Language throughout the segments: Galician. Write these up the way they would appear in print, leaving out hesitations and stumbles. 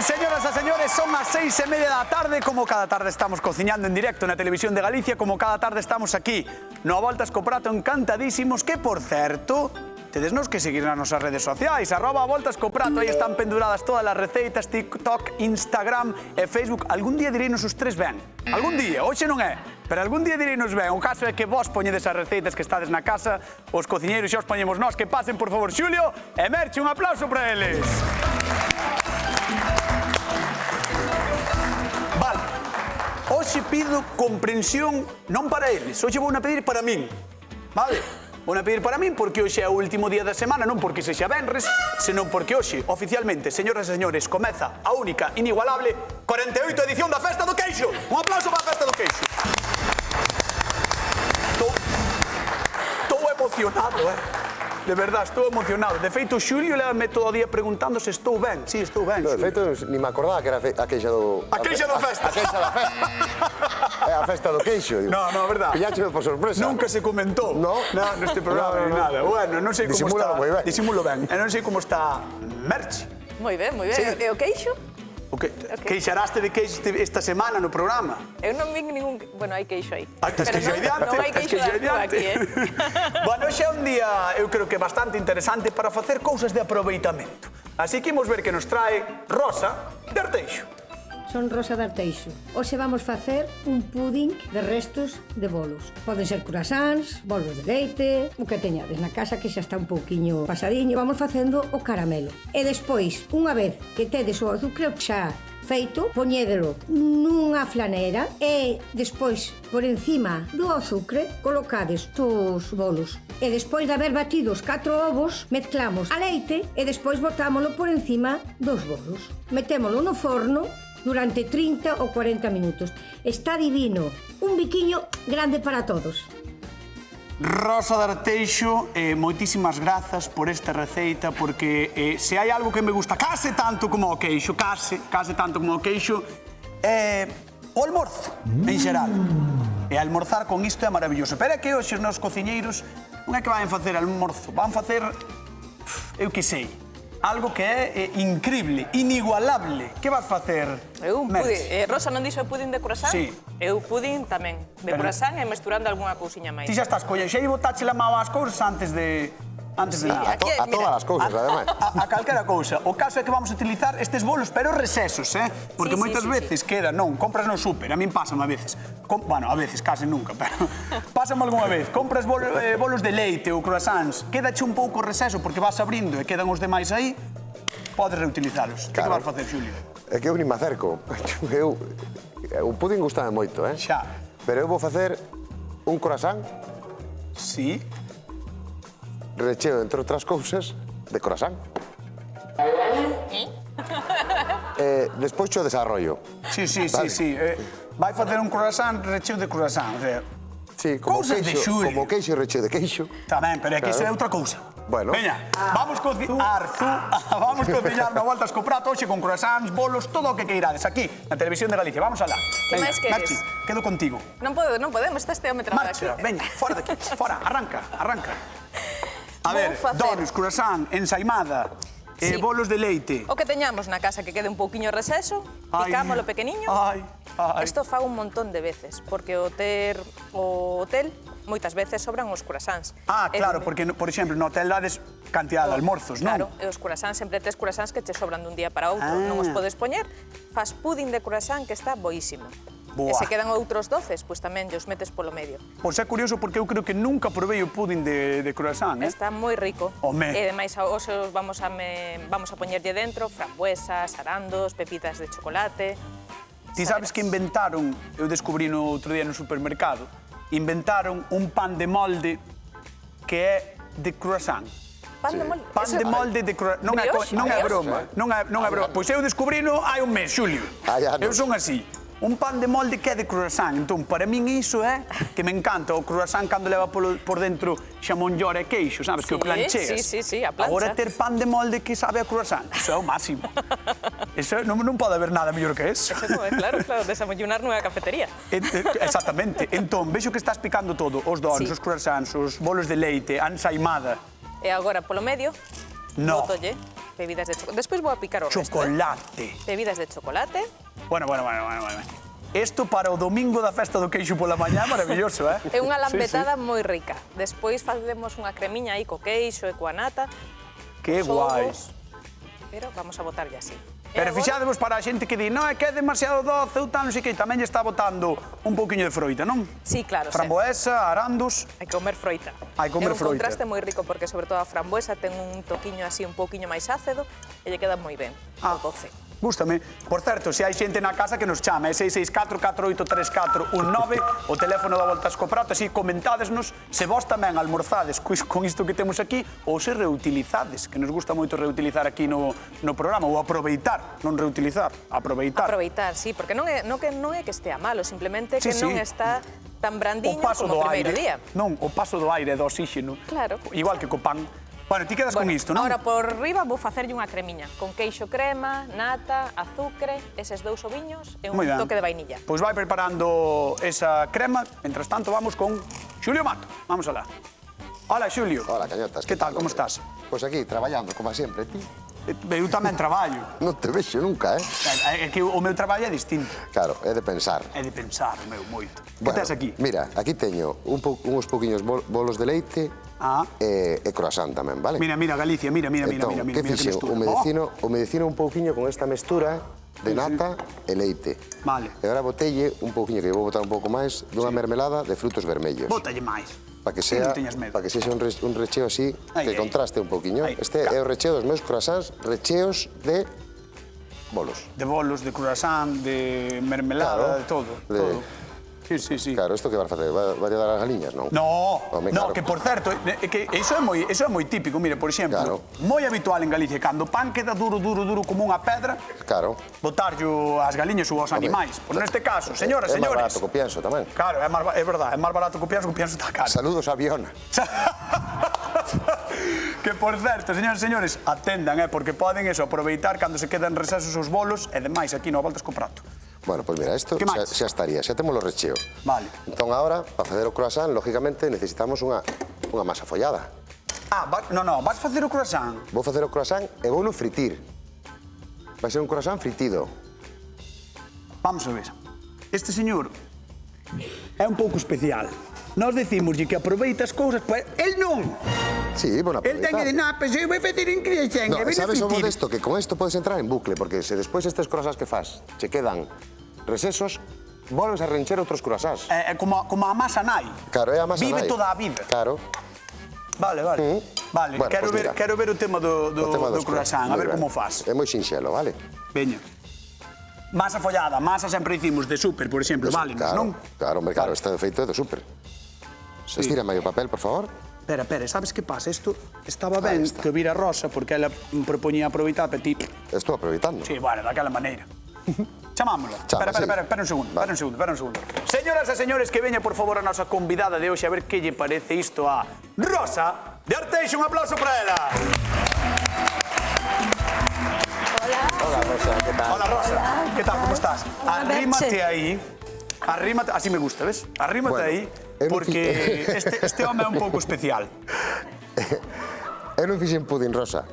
señoras e señores, son as 6:30 da tarde. Como cada tarde estamos cociñando en directo na Televisión de Galicia, como cada tarde estamos aquí no Voltas co Prato encantadísimos, que por certo, tedesnos que seguir nas nosas redes sociais, @Voltas co Prato, aí están penduradas todas as receitas, TikTok, Instagram e Facebook. Algún día direinos os tres ben, algún día, hoxe non é, pero algún día direinos ben. O caso é que vos poñedes as receitas que estades na casa, os cociñeiros xa os poñemos nós, que pasen por favor Xulio e Merche, un aplauso para eles. Vale, hoxe pido comprensión non para eles, hoxe vou a pedir para min, vale? Vou a pedir para min porque hoxe é o último día da semana, non porque sexa venres, senón porque hoxe, oficialmente, señoras e señores, comeza a única, inigualable, 48 edición da Festa do Queixo. Un aplauso para a Festa do Queixo. Estou emocionado, De verdade, estou emocionado. De feito, Xulio leva-me todo o día preguntando se estou ben. Sí, estou ben, De feito, ni me acordaba que era a queixa do... A queixa da festa. A queixa da festa. É a festa do queixo. No, no, verdad. Pillácheme por sorpresa. Nunca se comentou. No. No, neste programa ni nada. Bueno, non sei como está... Disimúlalo moi ben. Disimulo ben. E non sei como está Merche. Moi ben, moi ben. Sí. E o queixo? Queixaraste de queixo esta semana no programa? Eu non vi ningún... Bueno, hai queixo aí. Tes queixo aí diante. Non hai queixo aquí, Bueno, hoxe é un día, eu creo que bastante interesante para facer cousas de aproveitamento. Así que imos ver que nos trae Rosa de Arteixo. Son Rosa de Arteixo. Hoxe vamos facer un pudín de restos de bolos. Poden ser croissants, bolos de leite, o que teñades na casa que xa está un pouquiño pasadiño. Vamos facendo o caramelo. E despois, unha vez que tedes o azucre xa feito, poñédelo nunha flaneira e despois, por encima do azucre, colocades os bolos. E despois de haber batido os 4 ovos, mezclamos a leite e despois botámolo por encima dos bolos. Metémolo no forno durante 30 ou 40 minutos. Está divino. Un biquiño grande para todos. Rosa de Arteixo, moitísimas grazas por esta receita, porque se hai algo que me gusta case tanto como o queixo, case tanto como o queixo, o almorzo, en xeral. E almorzar con isto é maravilloso. Pero é que hoxe os meus cociñeiros non é que van facer almorzo, van facer, eu que sei, algo que é incrible, inigualable. Que vas facer, Merche? Rosa non dixo o pudín de croissant? Sí. Eu pudín tamén de croissant e mesturando algunha cousiña máis. Ti xa estás collendo, xa botache la mão ás cousas antes de nada. A todas as cousas, ademais. A calquera cousa. O caso é que vamos a utilizar estes bolos, pero recesos, Porque moitas veces queda, non, compras no súper, a min pásame a veces. Bueno, a veces, case nunca, pero pásame algunha vez. Compras bolos de leite ou croissants, quedache un pouco receso porque vas abrindo e quedan os demais aí, podes reutilizalos. Que vas facer, Xulio? É que eu ni me acerco. O pudín gustame moito, Xa. Pero eu vou facer un croissant. Sí. Recheo, entre outras cousas, de croissant. Despois xo desarrollo. Sí. Vai facer un croissant recheo de croissant, o sea... Sí, como cousas de Xulio. Como queixo recheo de queixo. Tamén, pero é que iso é outra cousa. Bueno. Veña, vamos cociñar na Voltas co Prato hoxe con croissants, bolos, todo o que queirades aquí, na Televisión de Galicia. Vamos alá. Que máis queres? Merche, quedo contigo. Non podemos, está este home trabado aquí. Marcha, veña, fora daqui, fora, arranca. A ver, donos, croissant, ensaimada, bolos de leite. O que teñamos na casa que quede un pouquiño receso, picámolo pequeniño. Isto fa un montón de veces, porque o hotel moitas veces sobran os croissants. Claro, porque, por exemplo, no hotel dades cantidad de almorzos, non? Claro, e os croissants, sempre tes croissants que te sobran dun día para outro, non os podes poñer. Fas pudín de croissant que está boísimo. E se quedan outros doces, pois tamén os metes polo medio. Pois é curioso porque eu creo que nunca provei o pudín de croissant, Está moi rico. Home. E ademais, hoxe vamos a poñerlle dentro frambuesas, arandos, pepitas de chocolate. Ti sabes que inventaron, eu descubrí no outro día no supermercado, inventaron un pan de molde que é de croissant. Pan de molde? Pan de molde de croissant. Non é broma. Non é broma. Pois eu descubrino hai un mes, Xulio. Eu son así. Un pan de molde que é de croissant. Entón, para min iso é que me encanta o croissant cando leva por dentro xamón, llora e queixo, sabes, que o plancheas. Sí, a plancha. Agora ter pan de molde que sabe a croissant, iso é o máximo. Iso non pode haber nada mellor que eso. Claro, desayunar nunha cafetería. Exactamente. Entón, vexo que estás picando todo, os donos, os croissants, os bolos de leite, a ensaimada. E agora, polo medio, botolle Bebidas de chocolate. Despois vou a picar o resto. Chocolate. Bebidas de chocolate. Bueno. Isto para o domingo da festa do queixo pola mañá, maravilloso, eh? É unha lambetada moi rica. Despois facemos unha cremiña aí co queixo e coa nata. Que guai. Pero vamos a botarlle así. Pero fixadevos para a xente que di, non, é que é demasiado doce ou tal, non sei que, tamén lle está botando un pouquiño de froita, non? Sí, claro. Framboesa, arandos... Hai que comer froita. Hai que comer froita. É un contraste moi rico porque, sobre todo, a framboesa ten un toquiño así un pouquiño máis ácido e lle queda moi ben ao doce. Gústame. Por certo, se hai xente na casa que nos chama, é 664-483419, o teléfono da Volta co Prato, así comentádesnos se vos tamén almorzades con isto que temos aquí ou se reutilizades, que nos gusta moito reutilizar aquí no programa, ou aproveitar, non reutilizar, aproveitar. Aproveitar, sí, porque non é que estea malo, simplemente que non está tan brandiño como o primeiro día. Non, o paso do aire, do oxígeno. Claro. Igual que co pan. Bueno, ti quedas con isto, non? Ahora, por riba, vou facerlle unha cremiña con queixo crema, nata, azucre, eses 2 oviños e un toque de vainilla. Pois vai preparando esa crema. Mientras tanto, vamos con Xulio Mato. Vamos alá. Hola, Xulio. Hola, cañotas. Que tal, como estás? Pois aquí, traballando, como sempre, ti. Eu tamén traballo. Non te vexo nunca, É que o meu traballo é distinto. Claro, é de pensar. É de pensar, o meu, moito. Que Bueno, tes aquí? Mira, aquí teño uns pouquiños bolos de leite e croissant tamén, vale? Mira, Galicia, mira. Entón, que fixen? O medicino un pouquiño con esta mestura de nata e leite. Vale. E agora botelle un pouquiño, que vou botar un pouco máis, dunha mermelada de frutos vermellos. Bótalle máis. Para que sexa un recheo así, que contraste un pouquiño. Este é o recheo dos meus croissants, recheos de bolos. De bolos, de croissant, de mermelada, de todo. Sí. Claro, isto que vas facer? Vai dar as galiñas, non? No, que por certo, que iso é moi típico. Mire, por exemplo, moi habitual en Galicia, cando o pan queda duro como unha pedra, botarllo ás galiñas ou aos animais. Por neste caso, señoras, señores... É máis barato que o pienso tamén. Claro, é verdade, é máis barato que o pienso está caro. Saludos a Biona. Que, por certo, señores e señores, atendan, porque poden aproveitar cando se quedan resesos os bolos e demais aquí no Voltas co Prato. Bueno, pois mira, isto xa estaría, xa temos o recheo. Vale. Entón, agora, para facer o croissant, lógicamente, necesitamos unha masa follada. Vas facer o croissant? Vou facer o croissant e vou no fritir. Vai ser un croissant fritido. Vamos a ver. Este señor é un pouco especial. Nós decimoslle que aproveita as cousas, pois el non. Sí, bueno, aproveitar. El ten que dir, pois eu vou facer un croissant, e sabes o bo desto? Que con isto podes entrar en bucle, porque se despois estes croissants que fas che quedan resesos, volves a rencher outros croissants. Como a masa nai. Claro, é a masa nai. Vive toda a vida. Claro. Vale, quero ver o tema do croissant, a ver como faz. É moi sinxelo, vale? Veña. Masa follada, masa sempre dicimos de súper, por exemplo, vale, non? Claro, este feito é de súper. Estírame o papel, por favor. Espera, sabes que pasa? Isto estaba ben que o vira Rosa, porque ela propoñía aproveitar para ti. Estou aproveitando. Sí, bueno, daquela maneira. Chamámosla. Espera un segundo. Señoras e señores, que veña, por favor, a nosa convidada de hoxe a ver que lle parece isto a Rosa de Arteixo. Un aplauso para ela. Hola, Rosa, ¿qué tal? Hola, Rosa. ¿Qué tal? ¿Cómo estás? Arrímate ahí. Así me gusta, ¿ves? Arrímate aí, porque este home é un pouco especial. Eu non fixen pudín, Rosa.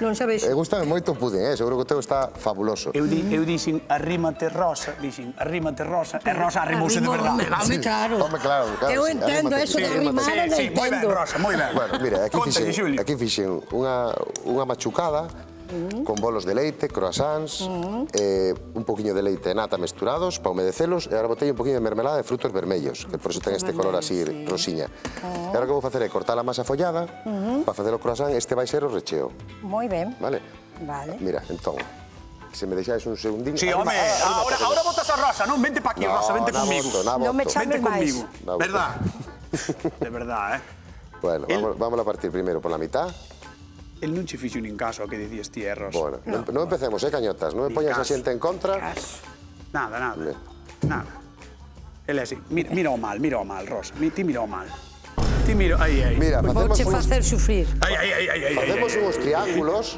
Non sabes. Gústame moito o pudín, seguro que o teu está fabuloso. Eu dixen arrímate, Rosa, e Rosa arrimouse de verdade. Home, claro. Eu entendo eso de arrimar, non entendo. Sí, moi ben, Rosa, moi ben. Bueno, mira, aquí fixen unha machucada con bolos de leite, croissants, un poquinho de leite e nata mesturados para humedecelos, e agora botei un poquinho de mermelada de frutos vermellos, que por eso ten este color así rosiña. E agora que vou facer é cortar a masa follada, para facer o croissant, este vai ser o recheo. Moi ben. Vale? Vale. Mira, entón, se me deixades un segundín... Sí, home, ahora botas a Rosa, non? Vente pa aquí, Rosa, vente conmigo. Non me chames máis. Verdad? De verdad, Bueno, vamos a partir primeiro por la mitad. El non che fixo nin caso ao que dicías ti, Rosa. Bueno, non empecemos, cañotas, non me poñas a xente en contra. Nada. Ele é así, mira o mal, Rosa, ti mira o mal. Ti mira, aí. Mira, Vouche facer sufrir. Facemos uns triángulos.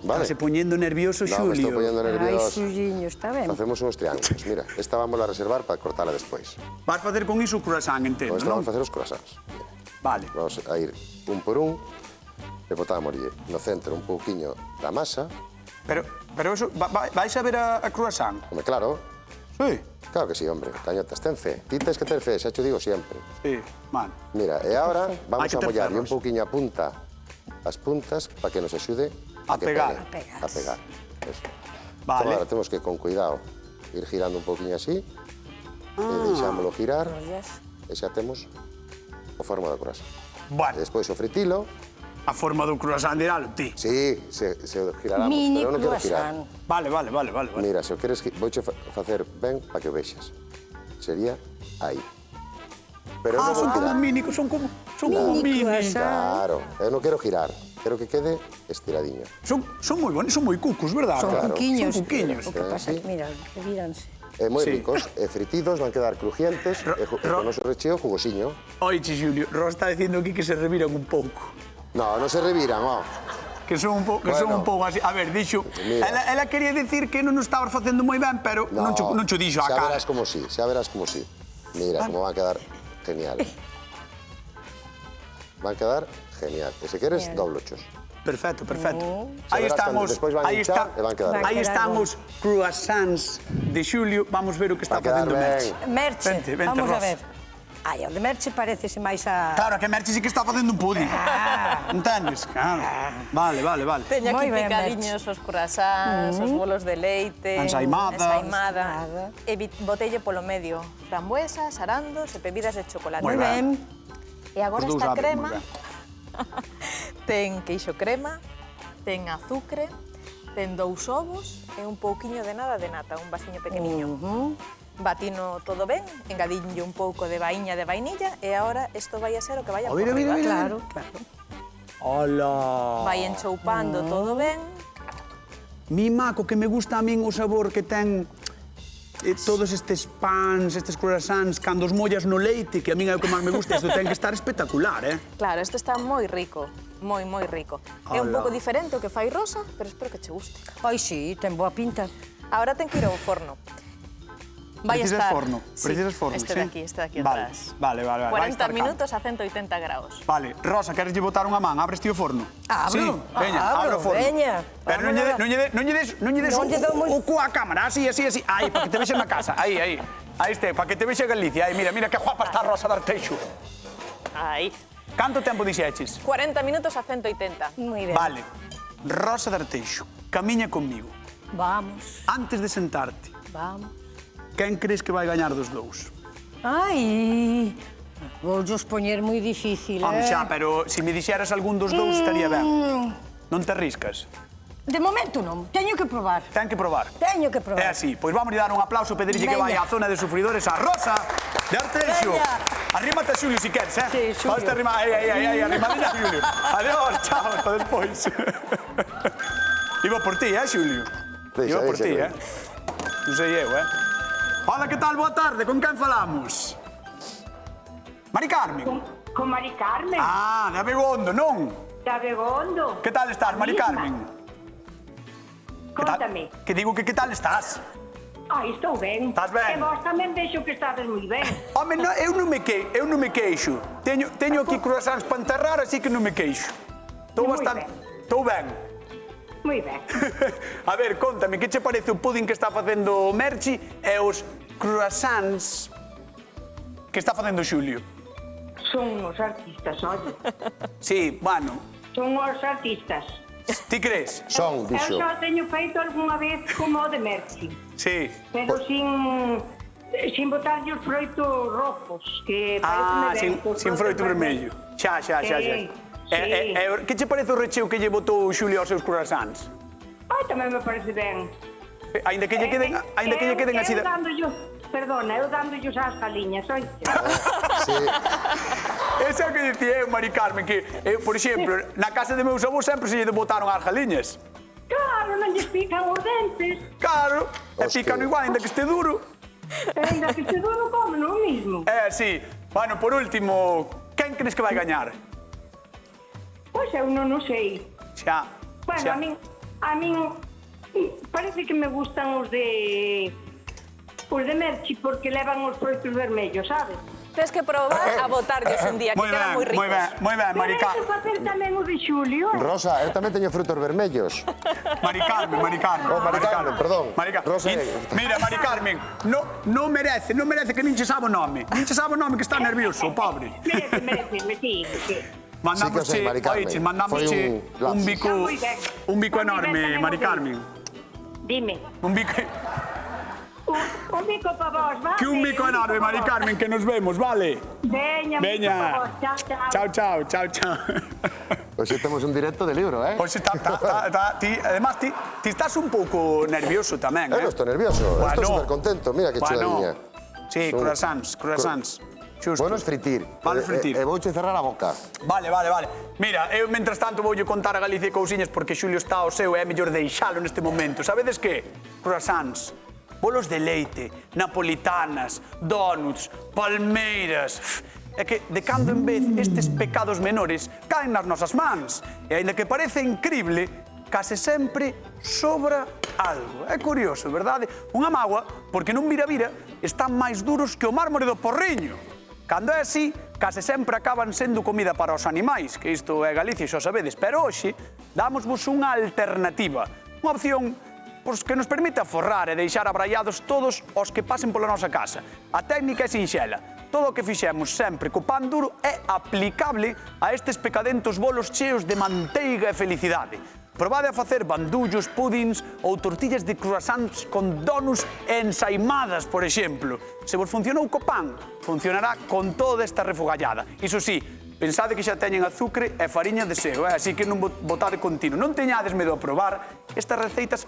Estás poñendo nervioso, Xulio. Non, me estou poñendo nervioso. Ai, Xuliño, está ben. Facemos uns triángulos, mira, esta vamos a reservar para cortala despois. Vas facer con iso o croissant, entendo, non? Con esta vamos a facer os croissants. Vale. Vamos a ir un por un. e botámoslle no centro un pouquiño da masa. Pero eso, vais a ver a croissant? Home, claro. Sí. Claro que sí, hombre. Tañotas, ten fe. Ti tens que ter fe, xa te digo sempre. Sí, man. Mira, e agora vamos Hai que a ter mollarlle ferros. un pouquiño a punta, as puntas, para que nos axude A que pegar. pegue. A pegar. Eso. Vale. Entón, agora temos que, con cuidado, ir girando un pouquiño así, e deixámoslo girar, e xa temos o forma da croissant. Bueno, Despois o fritilo, a forma do croissant diralo, ti. sí, se giraramos, Mini pero eu non quero girar. croissant. Vale. Mira, se o queres, vouche facer ben para que o vexas. Sería aí. Pero eu non vou Son como girar. mini, son como mini. Claro, eu non quero girar, quero que quede estiradiño. Son moi bonitos, son moi cucos, verdad? Son Claro. cuquiños. Son cuquiños. O que pasa Sí. que, mira, revíranse. Moi Sí. ricos, fritidos, van quedar crujientes, e con o noso recheo jugosiño. Oiche, Xulio, Ros está dicindo aquí que se reviran un pouco. No, non se reviran, ó. Que son un pouco así. A ver, dixo, Mira. ela quería decir que non o estabas facendo moi ben, pero non cho dixo a xa cara. verás como sí, xa verás como sí. Mira, como van a quedar genial. Van a quedar genial. E se queres, doblochos. Perfecto. Xa verás cando despois van a hinchar e van a quedar ben. Aí están os croissants de Xulio. Vamos ver o que está Va a quedar facendo Merche. ben. Merche, Vente, vamos Ros. a ver. Ai, o de Merche parecese máis a... Claro, que Merche sí que está facendo un pudding. Entendes? Claro. Vale. Teño aquí Moi ben, picadiños os croissants, os bolos de leite, Ensaimada. e botelle polo medio frambuesas, arandos e bebidas de chocolate. Moi Moi ben. E agora Os dous esta saben crema moi ben. ten queixo crema, ten azucre, ten 2 ovos e un pouquiño de nata, un vasiño pequeniño. Batino todo ben, engadinlle un pouco de vainha de vainilla e agora isto vai a ser o que vai a por Mira. riba. Claro. Hola. Vai enchoupando todo ben. Mi maco, que me gusta a min o sabor que ten todos estes pans, estes croissants, cando os mollas no leite, que a min é o que máis me gusta, isto ten que estar espectacular, Claro, isto está moi rico, moi rico. É un Ala. pouco diferente o que fai Rosa, pero espero que che guste. Ai, sí, ten boa pinta. Agora ten que ir ao forno. Vai Precisas estar... forno, Sí, precisas forno, este de aquí, Vale, atrás. vale. Vai 40 estar minutos a 180 graus. Vale, Rosa, queres lle botar unha man? Abres ti o forno? Abro. Sí, veña, abre o forno. Veña. Pero non lle des Non lle dou moi- o cu á cámara, así. Aí, para que te vexe na casa. Aí. Aí este, para que te vexe Galicia. Aí, mira que guapa está Rosa D'Arteixo. Aí. Canto tempo dixeches? 40 minutos a 180. Moi ben. Vale. Rosa D'Arteixo, camiña conmigo. Vamos, Antes de sentarte, vamos. quen crees que vai gañar dos dous? Ai, voullos poñer moi difícil, Home, xa, pero se me dixeras algún dos dous estaría ben. Non te riscas? De momento non, teño que probar. Ten que probar. Teño que É probar. así, pois vamos dar un aplauso, pedirlle que vai Veña. á zona de sufridores a Rosa D'Arteixo. Veña. Arrímate a Xulio si queres, Sí, Xulio. Vas te arrimar, aí, arrimadinha a Xulio. Adiós, chao, hasta despois. Iba por ti, Xulio? Deixa, Iba por ti, deixa, Non sei eu, Hola, que tal? Boa tarde, con quen falamos? Mari Carmen? Con Mari Carmen, Ah, de Abegondo, non? da Begondo. Que tal estás, Mari Misma. Carmen? Que tal? Contame. Que digo que tal estás? Ai, estou ben. Estás ben? E vos tamén vexo que estades moi ben. Home, no, eu non me queixo. Teño aquí croissants para enterrar, así que non me queixo. Estou Moi bastante... ben. Estou ben. Moi ben. A ver, contame, que che parece o pudding que está facendo Merchi e os croissants que está facendo Xulio? Son os artistas, oye. Sí, bueno, Son os artistas. ti crees? Son, Eu dixo. xa teño feito algunha vez como o de Merchi, Sí. pero sin botarlle os froitos rojos, que Ah, parece sin froito vermello. Xa. Sí, sí. Que che parece o recheo que lle botou Xulio aos seus croissants? Ai, tamén me parece ben. Ainda que lle queden así de... Eu dándollos ás galiñas, oi? Sí. Ese é o que dicía eu, Mari Carmen, que, por exemplo, na casa de meus avós sempre se lle botaron as galiñas. Claro, non lles pican os dentes. Claro, e Hostia. pican igual, ainda que este duro. E ainda que se duro como, non mismo. Sí. Bueno, por último, quen crees que vai gañar? Pois eu non o sei. Xa. Bueno, xa. a min parece que me gustan os de Merchi porque levan os froitos vermellos, sabes? Tens que probar a botarlles un día, que quedan moi ricos. moi ben, Mari Queres Carmen. facer tamén o de Xulio? Rosa, eu tamén teño frutos vermellos. Mari Carmen. Oh, Mari Carmen, perdón. Rosa, Mira, Mari Carmen, non merece que nin che sabe o nome. Nin che sabe o nome que está nervioso, o pobre. Merece, sí. Mandámosche, Mari Carmen. mandámosche Foi un un bico enorme, Mari Carmen. Dime. Un bico... Un bico para vos, vale? Que un bico enorme, Mari Carmen, que nos vemos, vale? Veña, un bico para vos. Chao. Chao. Hoxe temos un directo de libro, eh? Pois además, ti estás un pouco nervioso tamén, Eu non estou nervioso, estou supercontento. Mira que chuladiña. Sí, croissants. Xusto. Buenos fritir. Vale fritir. E vouche cerrar a boca. Vale. Mira, eu, mentras tanto, voulle contar a Galicia cousiñas porque Xulio está ao seu e é mellor deixalo neste momento. Sabedes que? Croissants, bolos de leite, napolitanas, donuts, palmeiras... É que, de cando en vez, estes pecados menores caen nas nosas mans. E, aínda que parece incrible, case sempre sobra algo. É curioso, verdade? Unha mágoa, porque nun vira-vira están máis duros que o mármore do Porriño. Cando é así, case sempre acaban sendo comida para os animais, que isto é Galicia, xa sabedes, pero hoxe dámosvos unha alternativa, unha opción que nos permite aforrar e deixar abraiados todos os que pasen pola nosa casa. A técnica é sinxela. Todo o que fixemos sempre co pan duro é aplicable a estes pecadentos bolos cheos de manteiga e felicidade. Probade a facer bandullos, pudins ou tortillas de croissants con donuts e ensaimadas, por exemplo. Se vos funcionou co pan, funcionará con toda esta refogallada. Iso sí, pensade que xa teñen azúcar e fariña de seo, así que non botade continuo. Non teñades medo a probar estas receitas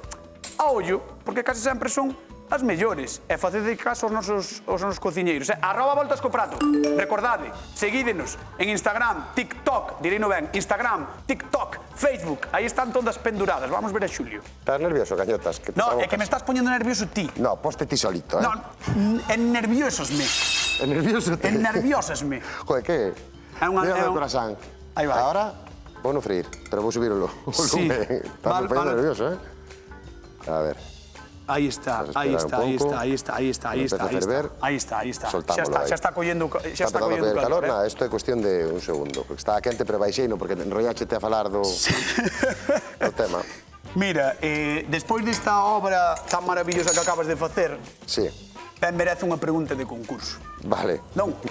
a ollo, porque case sempre son as mellores. E facede caso aos nosos cociñeiros. @voltas co prato. Recordade, seguídenos en Instagram, TikTok, direino ben, Instagram, TikTok, Facebook. Aí están todas penduradas. Vamos ver a Xulio. Estás nervioso, cañotas? No, é que me estás poñendo nervioso ti. No, poste ti solito, eh? No, nerviososme. Nerviososme. Joder, que? Mira o croissant. Aí vai. Ahora, vou no freír, pero vou subir o lume. Sí. Estás me poñendo nervioso, eh? A ver. Aí está. Xa está collendo calor. Está empezando a coller calor, nada, isto é cuestión de un segundo. Porque está quente, pero baixeino, porque enrollachete a falar do tema. Mira, despois desta obra tan maravillosa que acabas de facer, sí, ben merece unha pregunta de concurso. Vale,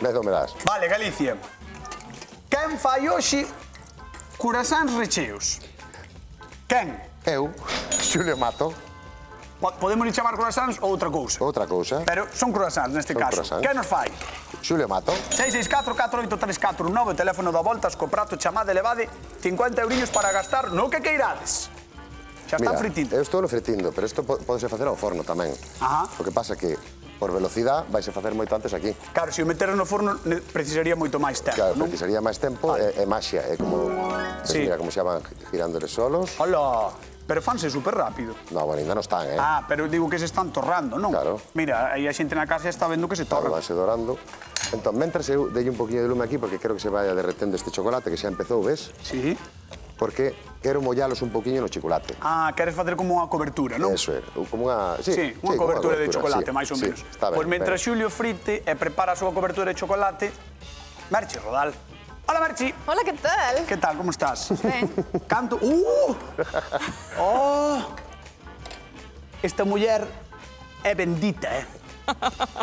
medo me das. Vale, Galicia. Quen fai hoxe croissants recheos? Quen? Eu, Xulio Mato. Podemos chamar croissants ou outra cousa? Outra cousa. Pero son croissants neste caso. Quen nos fai? Xulio Mato. 664-483419, o teléfono da Voltas, co prato, chamade, levade 50 euriños para gastar no que queirades. Xa está fritindo. Eu estou no fritindo, pero isto podese facer ao forno tamén. O que pasa que por velocidade vais a facer moito antes aquí. Claro, se o meteres no forno precisaría moito máis tempo. Claro, precisaría máis tempo e maxia, é como... Mira como se chaman girándoles solos. Hola! Pero fanse super rápido. No, bueno, ainda non están, eh? Pero digo que se están torrando, non? Claro. Mira, aí a xente na casa está vendo que se torran. Vanse dorando. Entón, mentras eu dei un poquinho de lume aquí, porque quero que se vaya derretendo este chocolate, que xa empezou, ves? Sí. Porque quero mollalos un poquinho no chocolate. Queres facer como unha cobertura, non? Eso é, como unha... Sí, unha cobertura de chocolate, máis ou menos. Está ben. Pois mentras Xulio frite e prepara a súa cobertura de chocolate, Merchi Rodal. Hola, Merchi. Hola, que tal? Que tal, como estás? Ben. Canto... Esta muller é bendita,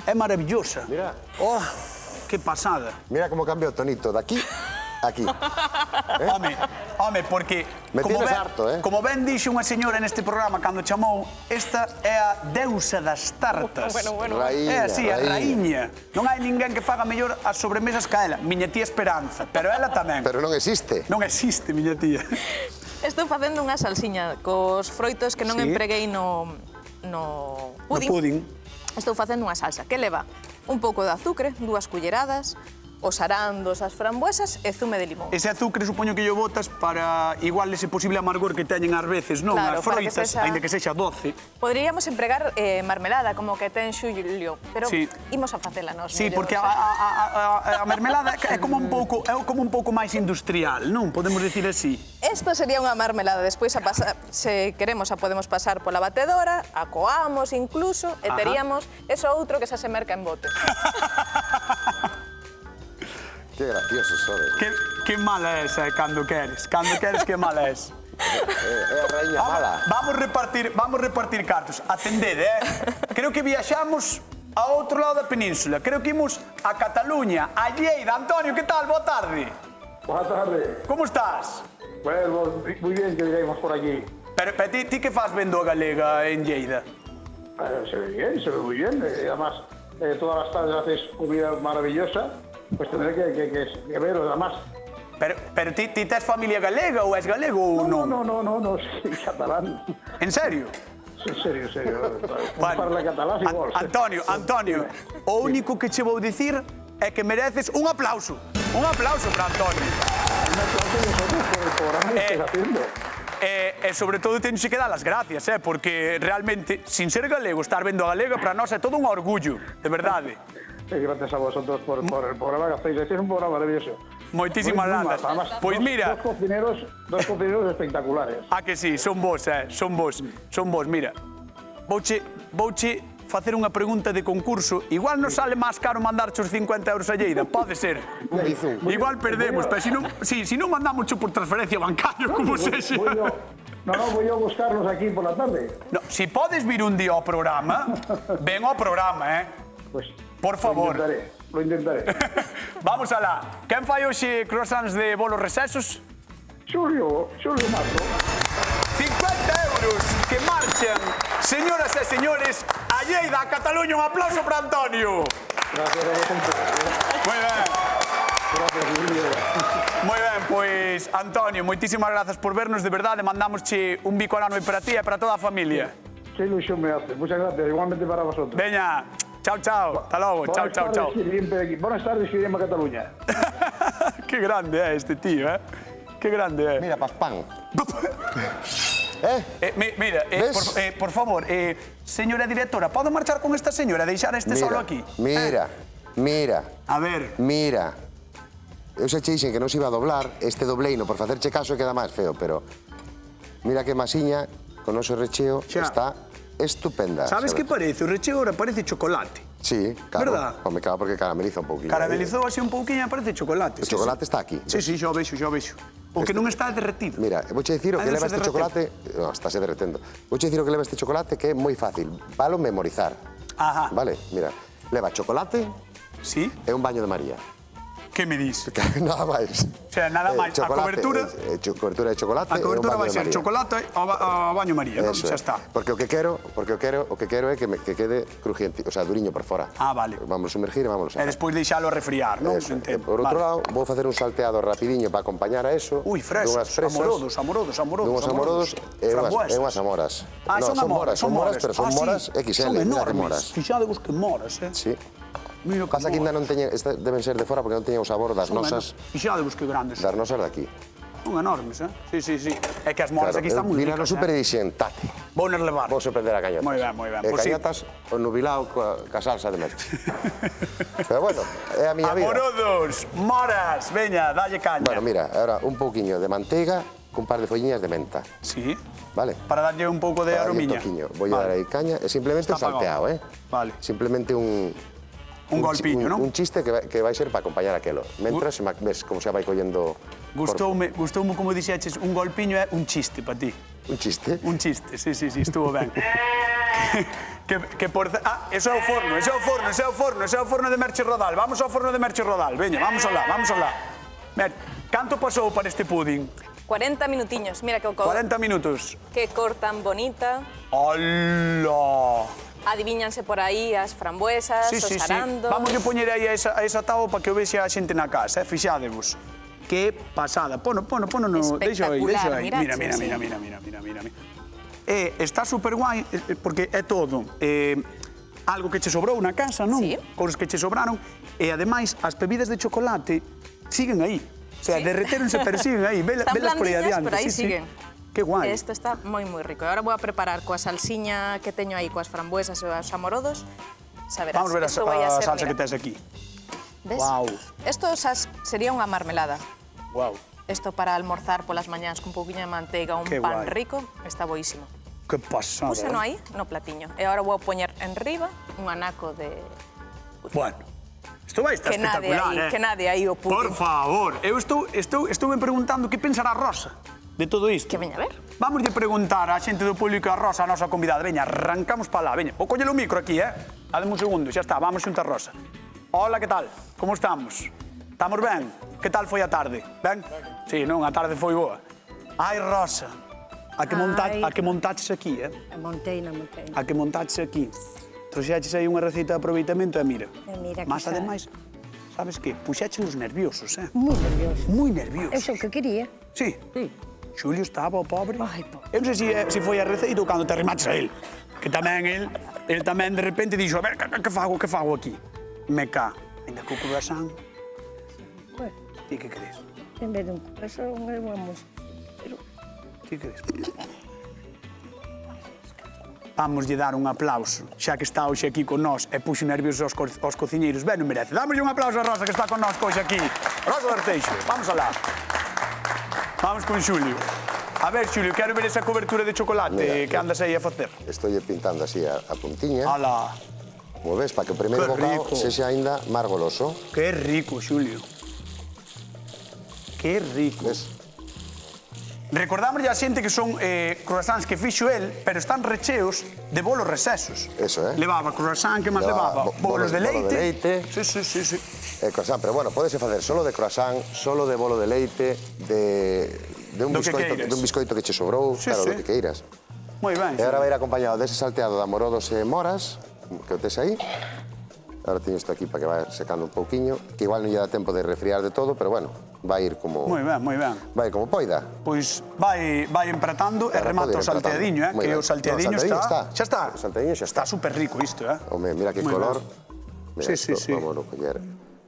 É maravillosa. Mira. Que pasada. Mira como cambia o tonito, daqui aquí. Home, porque... Me tienes harto, Como ben dixo unha señora neste programa cando chamou, esta é a deusa das tartas. Bueno. É así, a raíña. Non hai ninguén que faga mellor as sobremesas que ela. Miña tía Esperanza, pero ela tamén. Pero non existe. Non existe, miña tía. Estou facendo unha salsiña cos froitos que non empreguei no pudín. Estou facendo unha salsa que leva un pouco de azúcar, 2 culleradas, os arandos, as frambuesas e zume de limón. Ese azúcar supoño que yo botas para igual ese posible amargor que teñen ás veces, non? Claro, as froitas, aínda que sexa doce. Poderíamos empregar marmelada, como que ten Xulio, pero imos a facela nós. Sí, porque a mermelada é como un pouco máis industrial, non? Podemos dicir así. Isto sería unha marmelada, despois se queremos a podemos pasar pola batedora, a coamos incluso, e teríamos eso outro que xa se merca en bote. Que gracioso sodes. Que mala es, cando queres. Cando queres, que mala es. É a raíña mala. Vamos repartir cartos. Atendede, Creo que viaxamos a outro lado da península. Creo que imos a Cataluña, a Lleida. Antonio, que tal? Boa tarde. Buenas tardes. Como estás? Bueno, muy bien que lleguemos por aquí. Pero ti que faz vendo a galega en Lleida? Se ve muy bien. Además, todas las tardes haces comida maravillosa. Pues tendré que veros, además. Pero ti tes familia galega ou és galego ou non? No, soy catalán. En serio? En serio. Bueno, Parla catalán igual. Antonio, o único que che vou dicir é que mereces un aplauso. Un aplauso para Antonio. Un aplauso de vosotros por el programa que estáis haciendo. E sobre todo teño que dar as gracias, porque realmente, sin ser galego, estar vendo a galega para nós é todo un orgullo, de verdade. Gracias a vosotros por el programa que hacéis. Este es un programa maravilloso. Moitísimas grazas. Pois mira... Dos cocineros espectaculares. Que sí, son vos, son vos. Mira, vouche facer unha pregunta de concurso. Igual nos sale máis caro mandarche os 50 euros a Lleida, pode ser. Igual perdemos, pero si non mandamos por transferencia bancaria, como sexa. Voy a buscarlos aquí por la tarde. Si podes vir un día ao programa, ven ao programa, Pues... Por favor. Lo intentaré. Vamos alá. Quen fai hoxe croissants de bolos recesos? Xulio Marco. 50 euros que marchan, señoras e señores, a Lleida, a Cataluña. Un aplauso para Antonio. Gracias a vosotros. Moi ben. Gracias, Julio. Moi ben, pois, Antonio, moitísimas grazas por vernos, de verdade, mandamosche un bico anano para ti e para toda a familia. Qué ilusión me hace. Muchas gracias, igualmente para vosotros. Veña. Chao. Hasta logo. Chao. Buenas tardes, Firema Cataluña. Qué grande é este tío, Qué grande é. Mira, Paspán. Mira, por favor, señora directora, podo marchar con esta señora e deixar este solo aquí? Mira. A ver. Mira. Eu xa che dixen que non se iba a doblar, este dobleino por facerche caso queda máis feo, pero mira que masiña, con o noso recheo, está estupenda. Sabes que parece? O recheo ahora parece chocolate. Sí, claro. Verdad? Home, claro, porque carameliza un pouquinho. Caramelizou así un pouquinho e parece chocolate. O chocolate está aquí. Sí, xa o vexo. O que non está derretido. Mira, vouche dicir o que leva este chocolate... Non, estáse derretendo. Vouche dicir o que leva este chocolate que é moi fácil. Valo memorizar. Ajá. Vale, mira. Leva chocolate e un baño de María. Que me dis? Nada máis. O sea, nada máis. A cobertura... Cobertura de chocolate e un baño de María. A cobertura vai ser chocolate a baño María, non? Xa está. Porque o que quero é que quede crujiente, o sea, duriño por fora. Vale. Vamos a sumergir e vamos a... E despois deixalo a refriar, non? Por outro lado, vou facer un salteado rapidiño para acompañar a eso. Ui, fresas, amorodos. Dunhos amorodos e unhas amoras. Son moras, pero son moras XL. Son enormes. Fixadevos que moras, Sí. Pasa que ainda non teñen, deben ser de fora porque non teñen o sabor das nosas. Fixadevos que grandes. Das nosas de aquí. Son enormes, Sí. É que as moras aquí están moi ricas. Vira no super e dixen, tate. Vou nos levar. Vou sorprender a cañotas. Moi ben. E cañotas, o nubilao ca salsa de merche. Pero bueno, é a miña vida. Amorodos, moras, veña, dalle caña. Bueno, mira, ahora un pouquiño de manteiga cun par de folliñas de menta. Sí. Vale? Para darlle un pouco de aromiña. Vou dar aí caña e simplemente un salteado, Vale. Simplemente un golpiño, non? Un chiste que vai ser para acompañar aquelo. Mentras, ves como xa vai collendo... Gustoume como dixeches, un golpiño é un chiste para ti. Un chiste? Un chiste, sí, estuvo ben. Eso é o forno de Merche Rodal. Vamos ao forno de Merche Rodal. Veña, vamos alá. Canto pasou para este pudín? 40 minutiños, mira que 40 minutos. Que cor tan bonita. Hola. Adivíñanse por aí as frambuesas, os arandos... Vamos a poñer aí a esa táboa para que o vexe a xente na casa, fixadevos. Que pasada. Pono no... Espectacular, mira. Está super guai, porque é todo algo que che sobrou na casa, non? Sí. Cousas que che sobraron. E, ademais, as bebidas de chocolate siguen aí. O sea, derreteronse, pero siguen aí. Velas por aí adiante. Pero aí siguen. Que guai. Isto está moi rico. Agora vou a preparar coa salsiña que teño aí, coas frambuesas e os amorodos. Saberás. Vamos ver a salsa que tes aquí. Ves? Guau. Isto sería unha marmelada. Guau. Isto para almorzar polas mañás con un pouquiño de manteiga, un pan rico, está boísimo. Que pasada. Púseno aí no platiño. E agora vou a poñer en riba un anaco de... Bueno. Isto vai estar espectacular, Que nadie aí o pude. Por favor. Eu estou me preguntando que pensará Rosa de todo isto. Que veña a ver. Vamos de preguntar á xente do público a Rosa, a nosa convidada. Veña, arrancamos para lá. Veña, vou coller o micro aquí, Dame un segundo, xa está, vamos xunta a Rosa. Hola, que tal? Como estamos? Estamos ben? Que tal foi a tarde? Ben? Sí, non, a tarde foi boa. Ai, Rosa, a que montaches aquí, Montei. A que montaches aquí. Trouxeches aí unha receita de aproveitamento e mira. Mira que Mas sabe. ademais, sabes que? Puxéchelos nerviosos, Moi nervioso. Moi nerviosos. Eso que quería. Sí. Xulio estaba, o pobre. Ai, pobre. Eu non sei se foi a receita ou cando te remates a él. Que tamén el tamén de repente dixo, a ver, que fago aquí? Me cá. Ainda co croissant. Bueno, Ti que crees? en vez de un corazón, vamos. Ti que crees? Vamos lle dar un aplauso, xa que está hoxe aquí con nós e puxo nerviosos aos cociñeiros. Ben, non merece. Dámoslle un aplauso a Rosa, que está con nós hoxe aquí. Rosa D'Arteixo, vamos alá. Vamos con Xulio. A ver, Xulio, quero ver esa cobertura de chocolate que andas aí a facer. Estoy pintando así a puntiña. Ala, Como ves, para que o primeiro Que bocado rico. sexa aínda máis goloso. que rico, Xulio. Que rico. Ves? Recordamos a xente que son croissants que fixo el, pero están recheos de bolos recesos. Eso, Levaba croissant, que máis levaba? Levaba Bolos de bolo de leite. leite. Sí. Croissant, pero bueno, podese facer solo de croissant, solo de bolo de leite, de un Do que queiras. biscoito que che sobrou, Sí, claro, sí. do que queiras. Moi ben. E agora vai ir acompañado dese salteado de amorodos e moras, que o tes aí. Agora teño isto aquí para que vaya secando un pouquiño, que igual non lle dá tempo de refriar de todo, pero bueno, vai ir como... Moi ben, moi ben. Vai como poida. Pois vai empratando e Agora remata o pode ir empratando. salteadiño, Moi que ben. o salteadiño No, o salteadiño está... está. Xa está? O salteadiño xa está. Está super rico isto, Home, mira que Moi color. ben. Mira, Sí. Vamos a coller.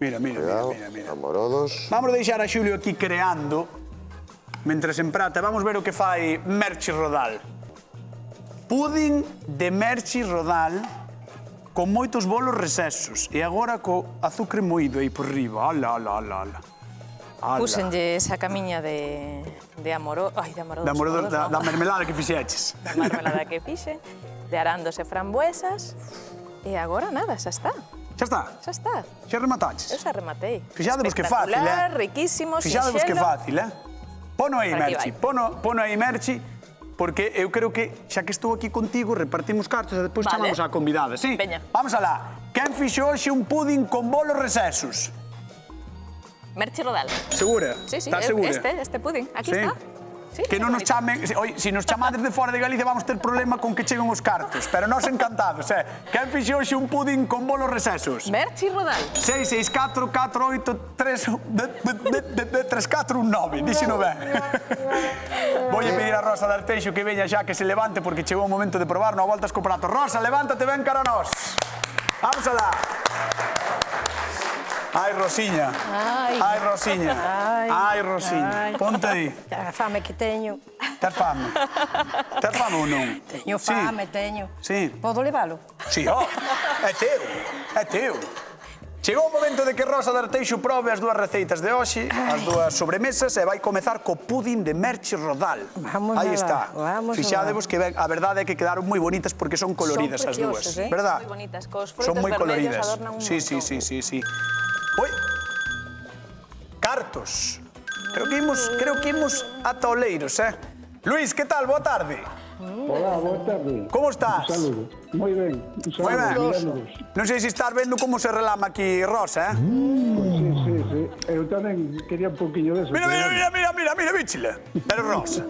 Mira. Cuidado, amorodos. Vamos deixar a Xulio aquí creando, mentres emprata. Vamos ver o que fai Merchi Rodal. Pudín de Merchi Rodal con moitos bolos recesos e agora co azúcar moído aí por riba. Ala. Púsenlle esa camiña de amorodos. Da mermelada que fixeches. Da marmelada que fixe, de arandos e frambuesas. E agora nada, xa está. Xa está? Xa está. Xa remataches? Eu xa rematei. Fixadevos que fácil, Espectacular, riquísimo, Fixadevos que sinxelo. fácil, Pono aí, Por aquí Merchi. vai. Pono aí, Merchi, porque eu creo que, xa que estou aquí contigo, repartimos cartos e depois Vale. chamamos á convidada, sí? Veña. Vamos alá. Quen fixo hoxe un pudín con bolos recesos? Merchi Rodal. Segura? Sí, Estás segura? este pudín. Aquí Sí. está. Sí, Que non nos bonito. chamen... Si nos chamades de fora de Galicia vamos ter problema con que cheguen os cartos, pero nós encantados, Quen fixo hoxe un pudín con bolos recesos? Merchi Rodal. 664-48-3-4-1-9, díxeno ben. Voulle pedir a Rosa D'Arteixo que veña xa, que se levante, porque chegou o momento de probar no voltas co prato. Rosa, levántate ben cara a nós. Vamos alá. Ai, Rosiña. Ai, Rosiña. Ai, Rosiña. Ponte aí. A fame que teño. Tes fame? Tes fame ou non? Teño fame, teño. Sí. Podo leválo? Sí, é teu. Chegou o momento de que Rosa D'Arteixo probe as dúas receitas de hoxe, as dúas sobremesas, e vai comezar co pudín de Merchi Rodal. Vamos Aí alá, está. vamos Fixádevos que a verdade é que quedaron moi bonitas porque son coloridas as dúas, preciosas, verdad? Moi bonitas, cos frutos Son moi vermellos coloridas. adornan un Sí. Oi. Cartos. Creo que imos ata Oleiros, Luís, que tal? Boa tarde. Hola, boa tarde. Como estás? Un saludo. Moi ben. Un Moi saludo. ben. Non sei se estás vendo como se relama aquí Rosa, Sí. Eu tamén quería un poquinho deso. Mira, bichila. Pero Rosa.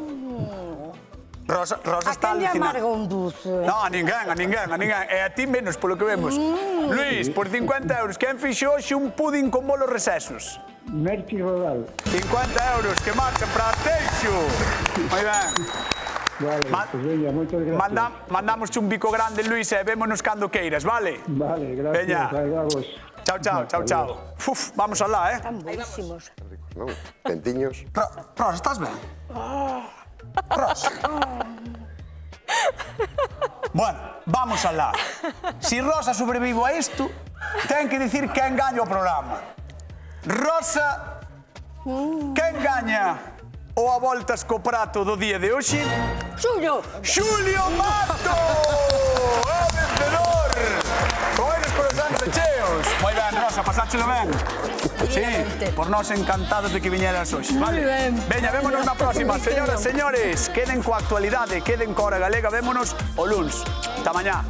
Rosa A está quen lle alucinada. amarga un dulce? No, a ninguén. E a ti menos, polo que vemos. Luís, por 50 euros, quen fixo hoxe un pudín con bolos recesos? Merchi Rodal. 50 euros, que marcha para Teixo. Moi ben. Vale, pues veña, moitas gracias. Mandamos un bico grande, Luís, e vémonos cando queiras, vale? Vale, gracias. Veña. A vos. Chao. Uf, vamos alá, Están buenísimos. Non? Quentiños. Rosa, estás ben? Rosa. Bueno, vamos alá. Si Rosa sobrevivo a isto, ten que dicir quen gaña o programa. Rosa, quen gaña o a voltas co prato do día de hoxe? Xulio! Xulio Mato! O vencedor! Con eles croissants cheos. Moi ben, Rosa, pasaste pasáchelo ben. Sí, por nós encantados de que viñeras hoxe. Vale. Veña, vémonos na próxima. Señoras, señores, queden coa actualidade, queden coa Hora Galega, vémonos o luns. Ata mañá.